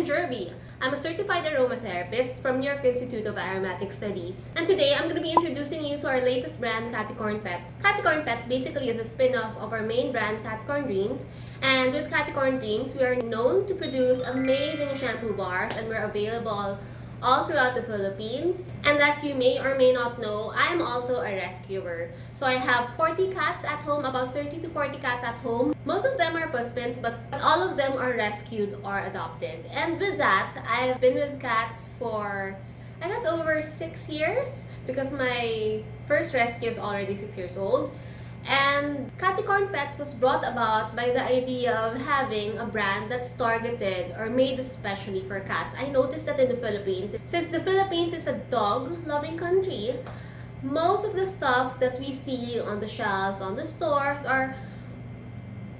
I'm Jirbie. I'm a certified aromatherapist from New York Institute of Aromatic Studies. And today, I'm going to be introducing you to our latest brand, Caticorn Pets. Caticorn Pets basically is a spin-off of our main brand, Caticorn Dreams. And with Caticorn Dreams, we are known to produce amazing shampoo bars, and we're available all throughout the Philippines. And as you may or may not know, I am also a rescuer. So I have 40 cats at home, about 30 to 40 cats at home. Most of them are puspins, but all of them are rescued or adopted. And with that, I've been with cats for, I guess, over 6 years, because my first rescue is already 6 years old. And Caticorn Pets was brought about by the idea of having a brand that's targeted or made especially for cats. I noticed that in the Philippines, since the Philippines is a dog-loving country, most of the stuff that we see on the shelves, on the stores, are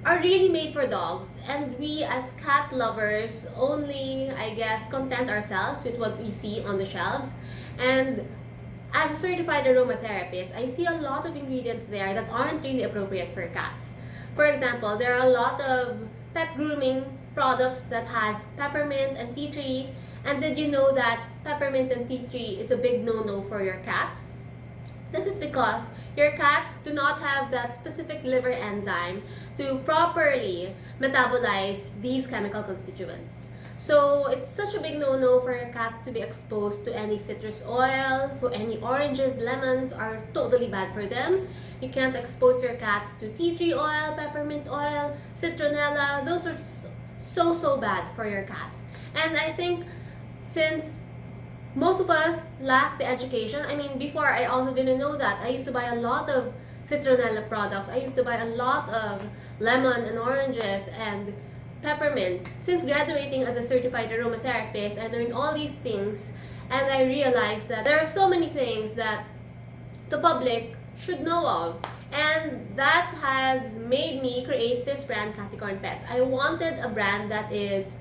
really made for dogs. And we as cat lovers only, I guess, content ourselves with what we see on the shelves. And as a certified aromatherapist, I see a lot of ingredients there that aren't really appropriate for cats. For example, there are a lot of pet grooming products that has peppermint and tea tree. And did you know that peppermint and tea tree is a big no-no for your cats? This is because your cats do not have that specific liver enzyme to properly metabolize these chemical constituents. So it's such a big no-no for your cats to be exposed to any citrus oil. So any oranges, lemons are totally bad for them. You can't expose your cats to tea tree oil, peppermint oil, citronella. Those are so bad for your cats. And I think since most of us lack the education, I mean, before I also didn't know that. I used to buy a lot of citronella products. I used to buy a lot of lemon and oranges and peppermint. Since graduating as a certified aromatherapist, I learned all these things, and I realized that there are so many things that the public should know of. And that has made me create this brand, Caticorn Pets. I wanted a brand that is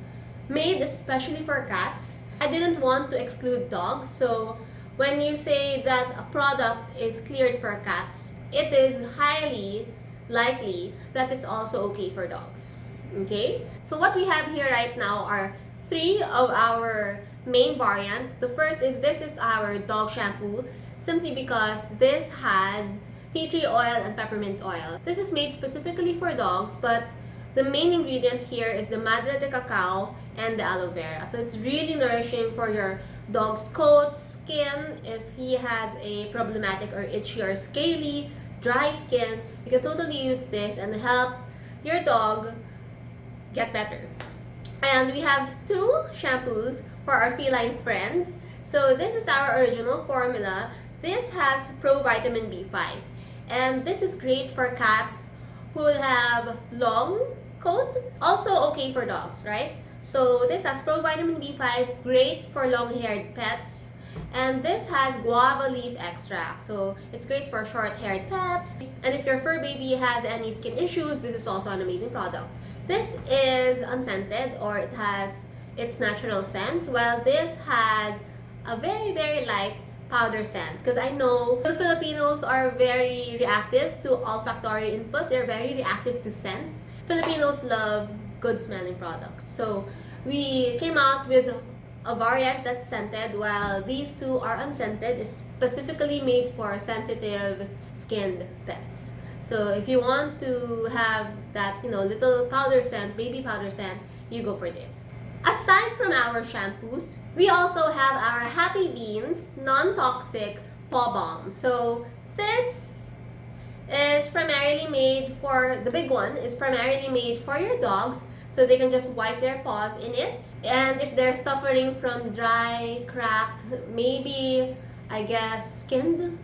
made especially for cats. I didn't want to exclude dogs, so when you say that a product is cleared for cats, it is highly likely that it's also okay for dogs. Okay, so what we have here right now are 3 of our main variant. The first is, this is our dog shampoo, simply because this has tea tree oil and peppermint oil. This is made specifically for dogs, but the main ingredient here is the madre de cacao and the aloe vera. So it's really nourishing for your dog's coat, skin. If he has a problematic or itchy or scaly, dry skin, you can totally use this and help your dog get better. And we have 2 shampoos for our feline friends. So this is our original formula. This has Pro Vitamin B5, and this is great for cats who have long coat. Also okay for dogs, right? So this has Pro Vitamin B5, great for long-haired pets. And this has guava leaf extract, so it's great for short-haired pets. And if your fur baby has any skin issues, this is also an amazing product. This is unscented, or it has its natural scent, while this has a very light powder scent. Because I know the Filipinos are very reactive to olfactory input. They're very reactive to scents. Filipinos love good smelling products. So we came out with a variant that's scented, while these 2 are unscented, is specifically made for sensitive skinned pets. So if you want to have that, little powder scent, baby powder scent, you go for this. Aside from our shampoos, we also have our Happy Beans non-toxic paw balm. So this is primarily made for, the big one is primarily made for your dogs, so they can just wipe their paws in it. And if they're suffering from dry, cracked, maybe, I guess, skinned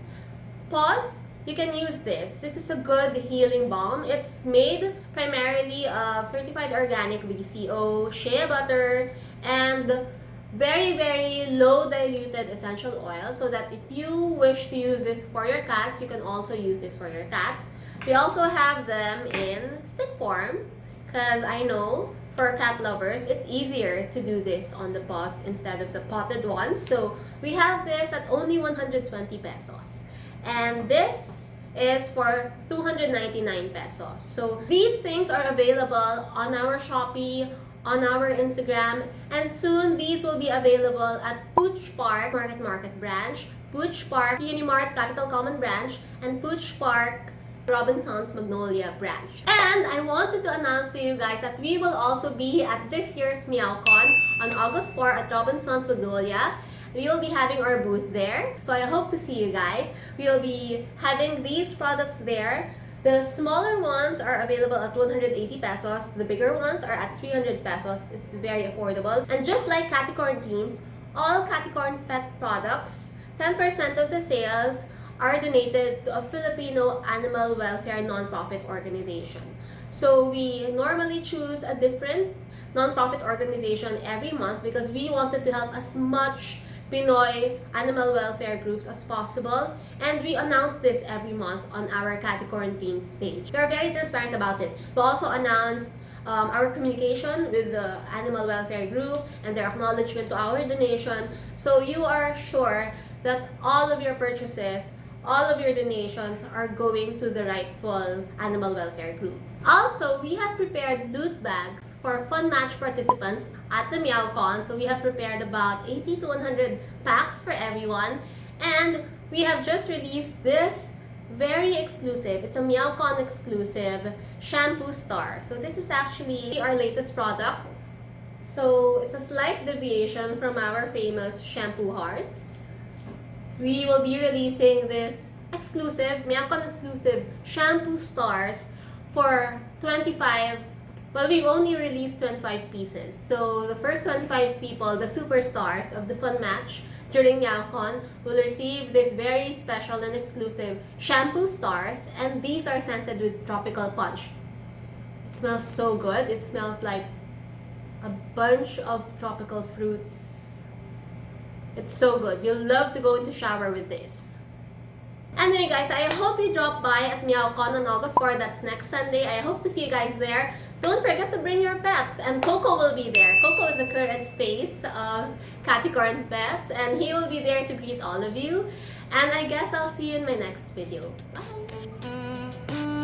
paws, you can use this. This is a good healing balm. It's made primarily of certified organic VCO, shea butter, and very low diluted essential oil, so that if you wish to use this for your cats, you can also use this for your cats. We also have them in stick form, because I know for cat lovers, it's easier to do this on the paws instead of the potted ones. So we have this at only 120 pesos. And this is for 299 pesos. So these things are available on our Shopee, on our Instagram. And soon, these will be available at Pooch Park Market Branch, Pooch Park Unimart Capital Common Branch, and Pooch Park Robinson's Magnolia Branch. And I wanted to announce to you guys that we will also be at this year's MeowCon on August 4 at Robinson's Magnolia. We will be having our booth there, so I hope to see you guys. We will be having these products there. The smaller ones are available at 180 pesos. The bigger ones are at 300 pesos. It's very affordable. And just like Caticorn creams, all Caticorn pet products, 10% of the sales are donated to a Filipino animal welfare non-profit organization. So we normally choose a different non-profit organization every month because we wanted to help as much Pinoy animal welfare groups as possible, and we announce this every month on our Caticorn Creams page. We are very transparent about it. We also announce our communication with the animal welfare group and their acknowledgement to our donation, so you are sure that all of your purchases, all of your donations are going to the rightful animal welfare group. Also, we have prepared loot bags for fun match participants at the MeowCon. So we have prepared about 80 to 100 packs for everyone. And we have just released this very exclusive, it's a MeowCon exclusive shampoo star. So this is actually our latest product. So it's a slight deviation from our famous shampoo hearts. We will be releasing this exclusive, MeowCon exclusive shampoo stars for 25. Well, we've only released 25 pieces. So the first 25 people, the superstars of the fun match during MeowCon, will receive this very special and exclusive shampoo stars, and these are scented with tropical punch. It smells so good. It smells like a bunch of tropical fruits. It's so good. You'll love to go into shower with this. Anyway guys, I hope you drop by at MeowCon on August 4. That's next Sunday. I hope to see you guys there. Don't forget to bring your pets, and Coco will be there. Coco is the current face of Caticorn Pets, and he will be there to greet all of you. And I guess I'll see you in my next video. Bye!